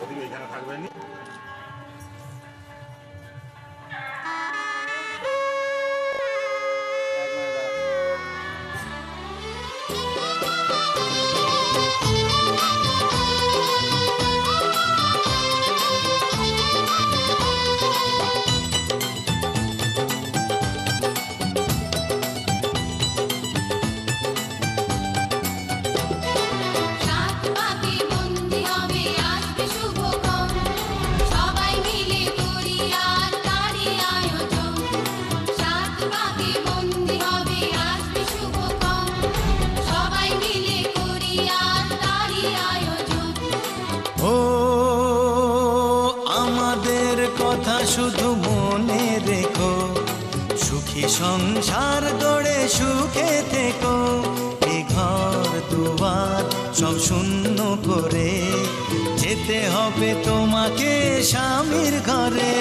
প্রদীপ এখানে থাকবেন। শুধু মনে রেখো, সুখী সংসার গড়ে সুখে থেকো। এ ঘর দুয়ার সব শূন্য করে যেতে হবে তোমাকে স্বামীর ঘরে।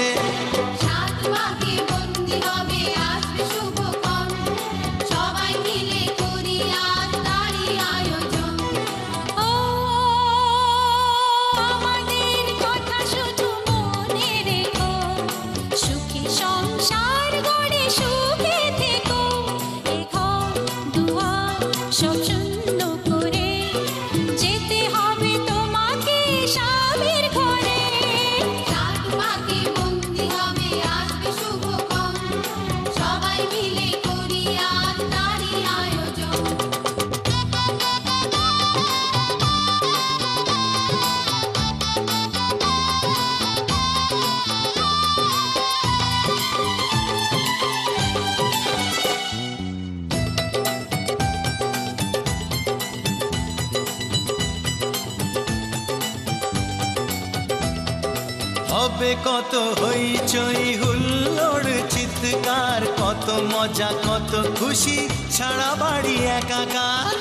হবে কত হইচই হুল্লোড় চিৎকার, কত মজা কত খুশি সারা বাড়ি একাকার।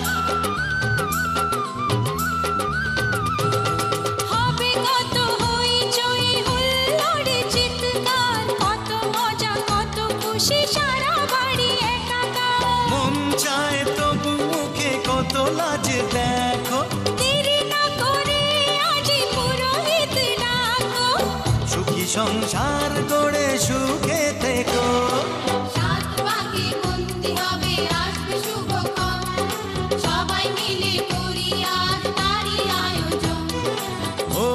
হবে কত হইচই হুল্লোড় চিৎকার, কত মজা কত খুশি সারা বাড়ি একাকার। মন চায় তবু মুখে কত লাজ দেখো, সংসার গড়ে সুখে থেকো। ও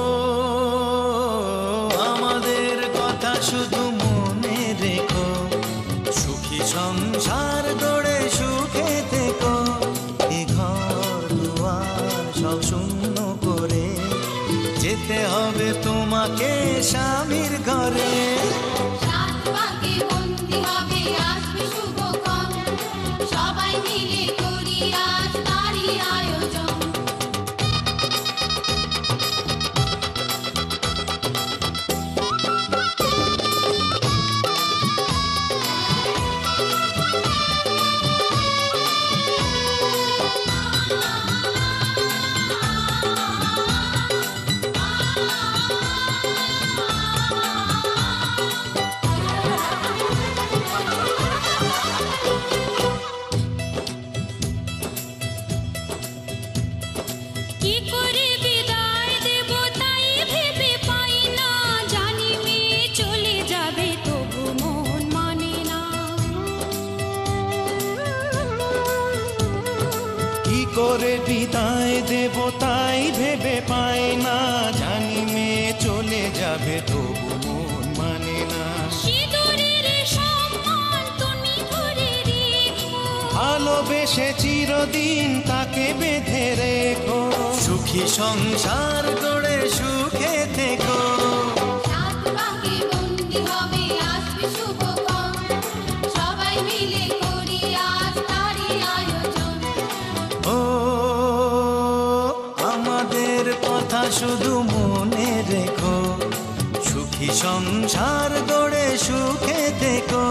আমাদের কথা শুধু মনে রেখো, সুখী সংসার গড়ে সুখে থেকো। এ ঘর দুয়ার সব শূন্য করে যেতে হবে তোমাকে স্বামীর ঘরে। করে বিদায় দেব তাই ভেবে পাই না, জানি মেয়ে চলে যাবে তবু মন মানে না। ভালোবেসে চিরদিন তাকে বেঁধে রেখো, সুখী সংসার গড়ে সুখে থেকো। শুধু মনে রেখো, সুখী সংসার গড়ে সুখে থেকো।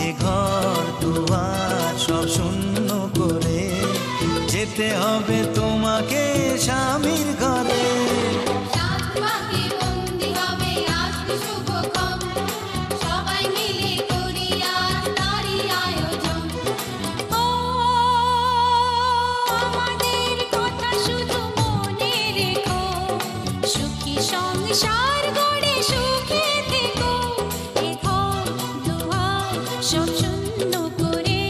এ ঘর দুয়ার সব শূন্য করে যেতে হবে তোমাকে স্বামীর ঘরে। সংসার সব শূন্য করে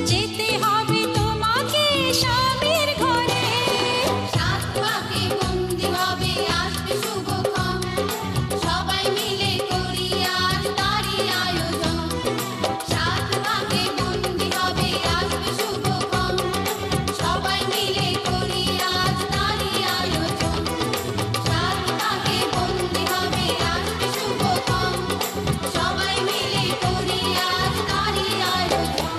যেতে হবে তোমাকে স্বামীর ঘরে। সাত পাকে বন্দি হবে আসবে শুভক্ষণ, সবাই মিলে করি আজ তারই আয়োজন। সাত পাকে বন্দি হবে আসবে শুভক্ষণ, সবাই মিলে করি আজ তারই আয়োজন। সাত পাকে বন্দি হবে আসবে শুভক্ষণ, সবাই মিলে করি আজ তারই আয়োজন।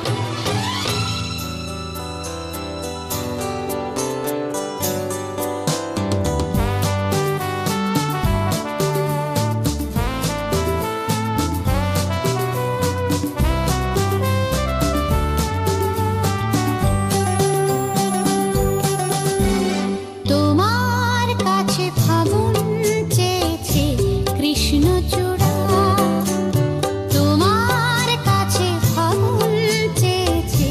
তোমার কাছে ফাগুন চেয়েছে কৃষ্ণচূড়া, তোমার কাছে ফাগুন চেয়েছে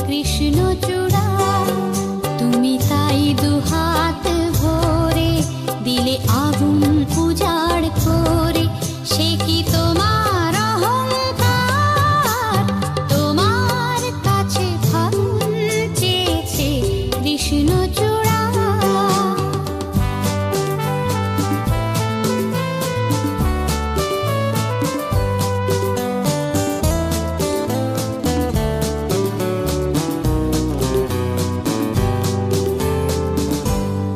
কৃষ্ণচূড়া। তুমি তাই দুহাত ভরে দিলে আগুন উজাড় করে, সে কি তোমার অহংকার? তোমার কাছে ফাগুন চেয়েছে কৃষ্ণচূড়া।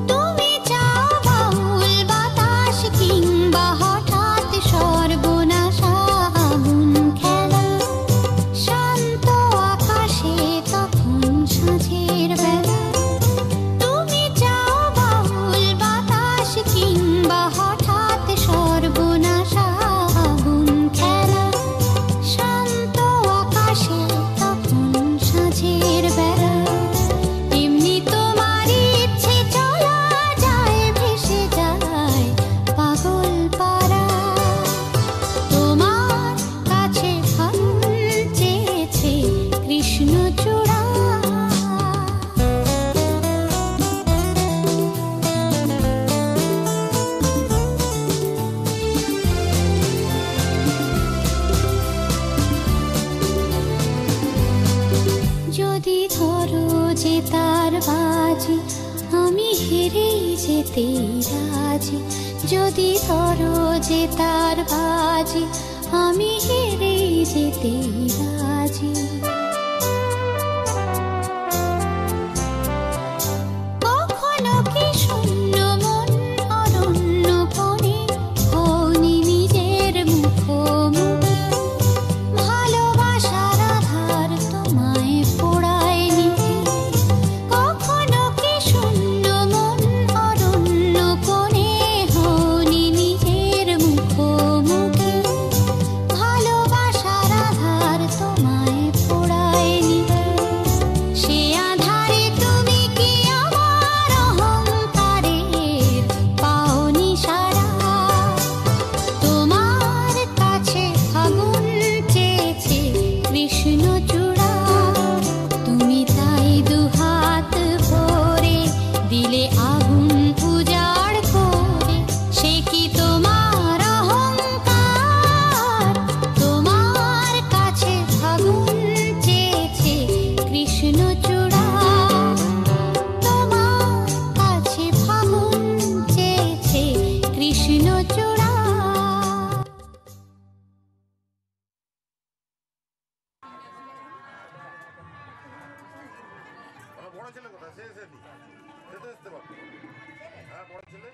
তুমি চাও বাউল বাতাস কিংবা হঠাৎ সর্বনাশ আগুন খেলা, শান্ত আকাশে তখন সাঁঝের বেলা। তুমি চাও বাউল বাতাস কিংবা হঠাৎ সর্বনাশ আগুন খেলা, শান্ত আকাশে তখন সাঁঝের বেলা। এমনি তোমার ইচ্ছে চলা যায় ভেসে যায় পাগল পারা। তোমার কাছে ফাগুন চেয়েছে কৃষ্ণচূড়া। যদি ধরো যে তার বাজি, আমি হেরেই যেতেই রাজি। যদি ধরো যে তার বাজি, আমি হেরেই যেতেই রাজি। কখনো কি শূন্য মন অরণ্য কোণে হওনি নিজের মুখোমুখি? ভালোবাসার আধার তোমায় পোড়ায়নি কি? কখনো কি শূন্য মন অরণ্য কোণে হওনি নিজের মুখোমুখি? ভালোবাসার আধার তোমায় পোড়ায়নি কি? সে আধারে তুমি কি আমার অহংকারের পাওনি সারা? তোমার কাছে ফাগুন চেয়েছে কৃষ্ণচূড়া। তুমি তাই দুহাত ভরে দিলে আগুন উজাড় করে, সে কি তোমার অহংকার? তোমার কাছে ফাগুন চেয়েছে কৃষ্ণচূড়া। তোমার কাছে ফাগুন চেয়েছে কৃষ্ণচূড়া। বড় ছেলে কোথায়? সে এসেছি, সে তো আসতে পারতো। হ্যাঁ, বড় ছেলে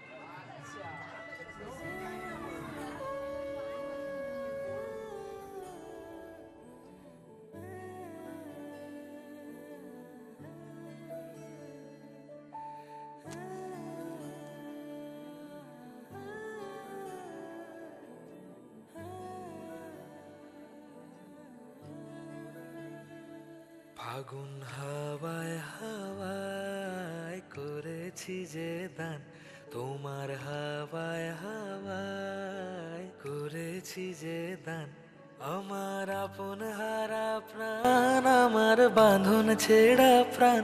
ফাগুন হাওয়ায় হাওয়ায় করেছি যে দান, তোমার হাওয়ায় হাওয়ায় করেছি যে দান। আমার আপন হারা প্রাণ, আমার বাঁধন ছেড়া প্রাণ,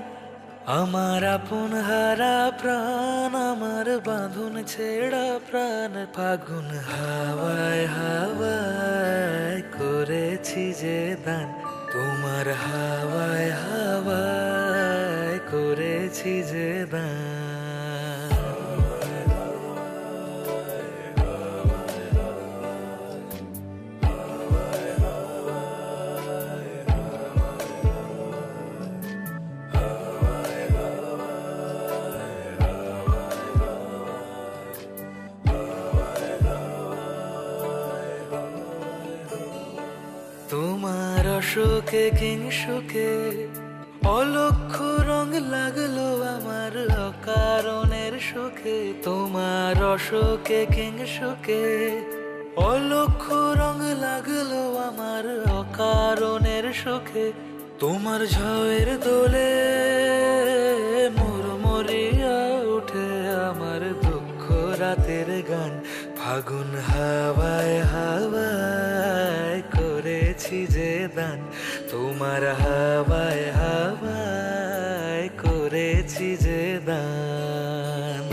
আমার আপন হারা প্রাণ, আমার বাঁধন ছেড়া প্রাণ। ফাগুন হাওয়ায় হাওয়ায় করেছি করেছি যে দান তোমার হাওয়ায় হাওয়ায় করেছি যে দান। তোমার অশোকে কিংসুকে অলক্ষ রং লাগলো আমার অকারণের সুখে। তোমার অশোকে কিংসুকে অলক্ষ রং লাগলো আমার অকারণের সুখে। তোমার ঝড়ের দোলে মরমরিয়া উঠে আমার দুঃখ রাতের গান। ফাগুন হাওয়ায় হাওয়ায় করেছি যে দান তোমার হাওয়ায় হাওয়ায় করেছি যে দান।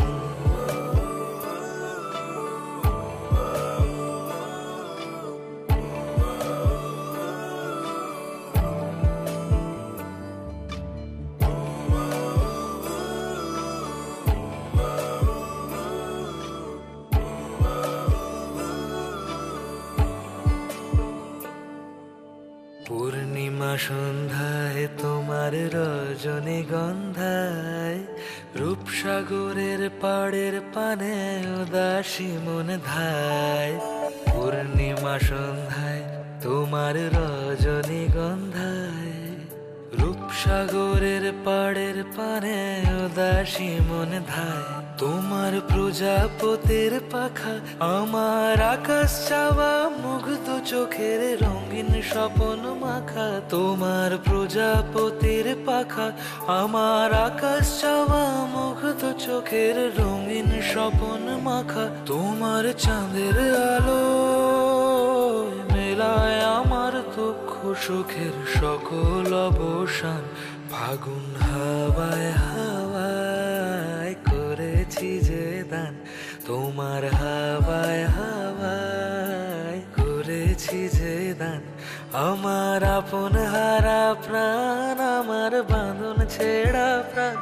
পূর্ণিমা সন্ধ্যায় তোমার রজনীগন্ধায় রূপসাগরের পাড়ের পানে উদাসী মন ধায়। পূর্ণিমা সন্ধ্যায় তোমার রজনীগন্ধায় রূপসাগরের পাড়ের পানে উদাসী মন ধায়। তোমার প্রজাপতির পাখা আমার আকাশ চাওয়া মুগ্ধ চোখের রঙিন স্বপন মাখা। তোমার প্রজাপতির পাখা আমার আকাশ চাওয়া মুগ্ধ চোখের রঙিন স্বপন মাখা। তোমার চাঁদের আলো মেলায় আমার দুঃখ সুখের সকল অবসান। ফাগুন হাওয়ায় হাওয়ায় করেছি যে দান তোমার হাওয়ায় হাওয়ায় করেছি যে দান। আমার আপন হারা প্রাণ আমার বাঁধন ছেঁড়া প্রাণ।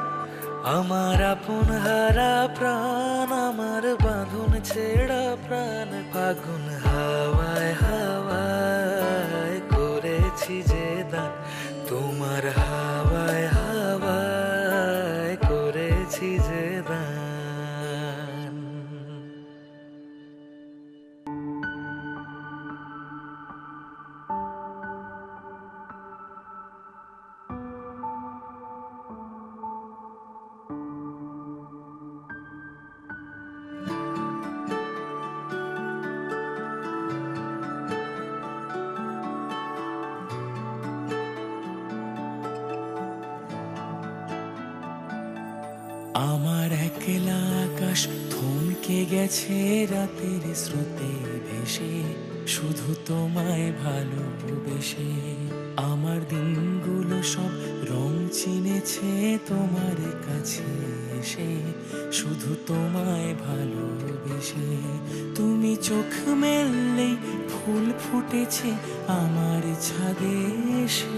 আমার আপন হারা প্রাণ আমার বাঁধন ছেঁড়া প্রাণ। ফাগুন হাওয়ায় হাওয়ায় করেছি যে দান তোমার হাওয়ায় হাওয়ায় করেছি যে দান। আমার একলা আকাশ থমকে গেছে রাতের স্রোতে ভেসে শুধু তোমায় ভালোবেসে। আমার দিনগুলো সব রং চিনেছে তোমার কাছে এসে শুধু তোমায় ভালোবেসে। তুমি চোখ মেললেই ফুল ফুটেছে আমার ছাদে এসে।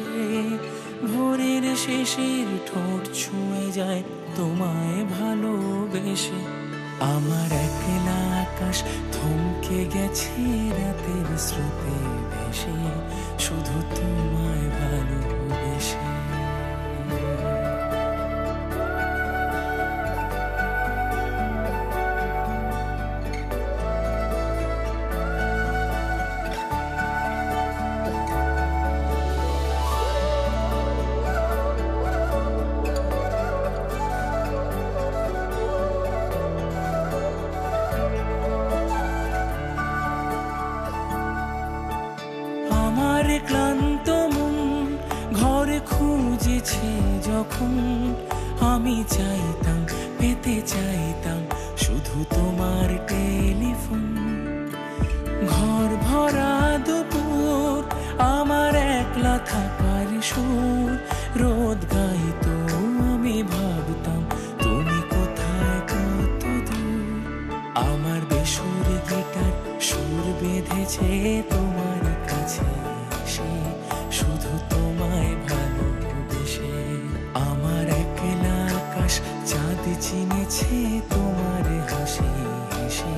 ভোরের শেষের ঠোঁট ছুঁয়ে যায় তোমায় ভালোবেসে। আমার একলা আকাশ থমকে গেছে রাতের স্রোতে ভেসে শুধু তোমায় ভালোবেসে। ক্লান্ত মন ঘরে খুঁজেছে যখন আমি চাইতাম পেতে চাইতাম শুধু তোমার টেলিফোন। ঘর ভরা দুপুর আমার একলা থাকার সুর রোদ গাইতো আমি ভাবতাম তুমি কোথায় কত দূর। আমার বেসুর গিটার সুর বেঁধেছে তোমার কাছে এসে গেছে তোমার হাসি হেসে,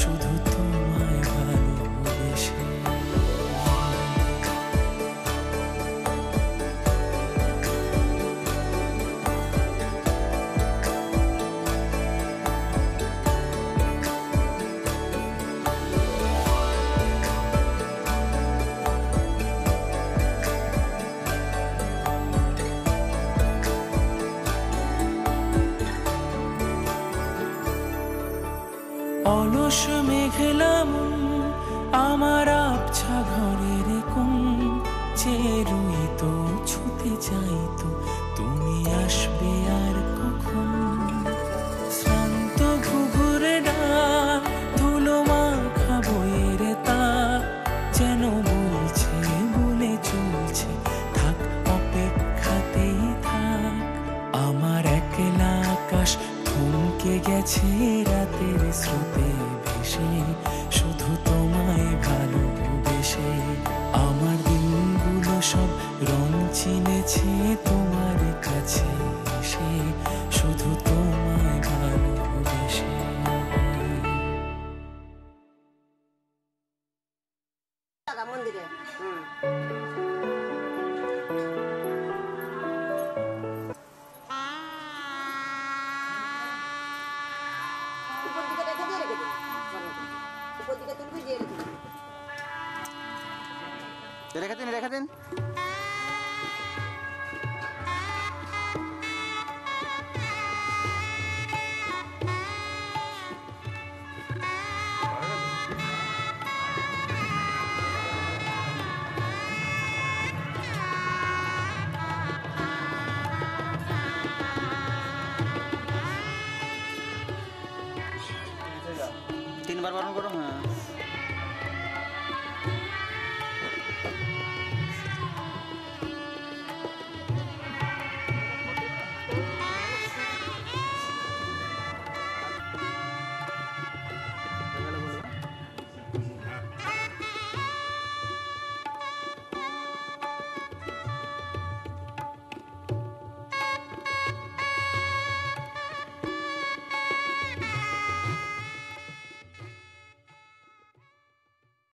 শুধু তোমায় ভালোবেসে। অলস মেঘলা মন আমার আবছা ঘরের কোণ, চেয়ে রইতো ছুতে চাইতো তুমি আসবে আর কখন। শ্রান্ত ঘুঘুরে ডাক, ধুলো মাখা বইয়ের তাক, যেন বলছে বলে চলছে থাক অপেক্ষাতেই থাক। আমার একলা আকাশ থমকে গেছে রাতের স্রোতে ভেসে, শুধু তোমায় ভালোবেসে। আমার দিনগুলো সব রং চিনেছে তোমার কাছে এসে, শুধু তোমায় ভালোবেসে। মন্দিরে উপর দিকে রেখে দিয়ে রেখে দিন, উপর দিকে তুলবি দিয়ে রেখে দিন। রেখে দিন রেখে দিন।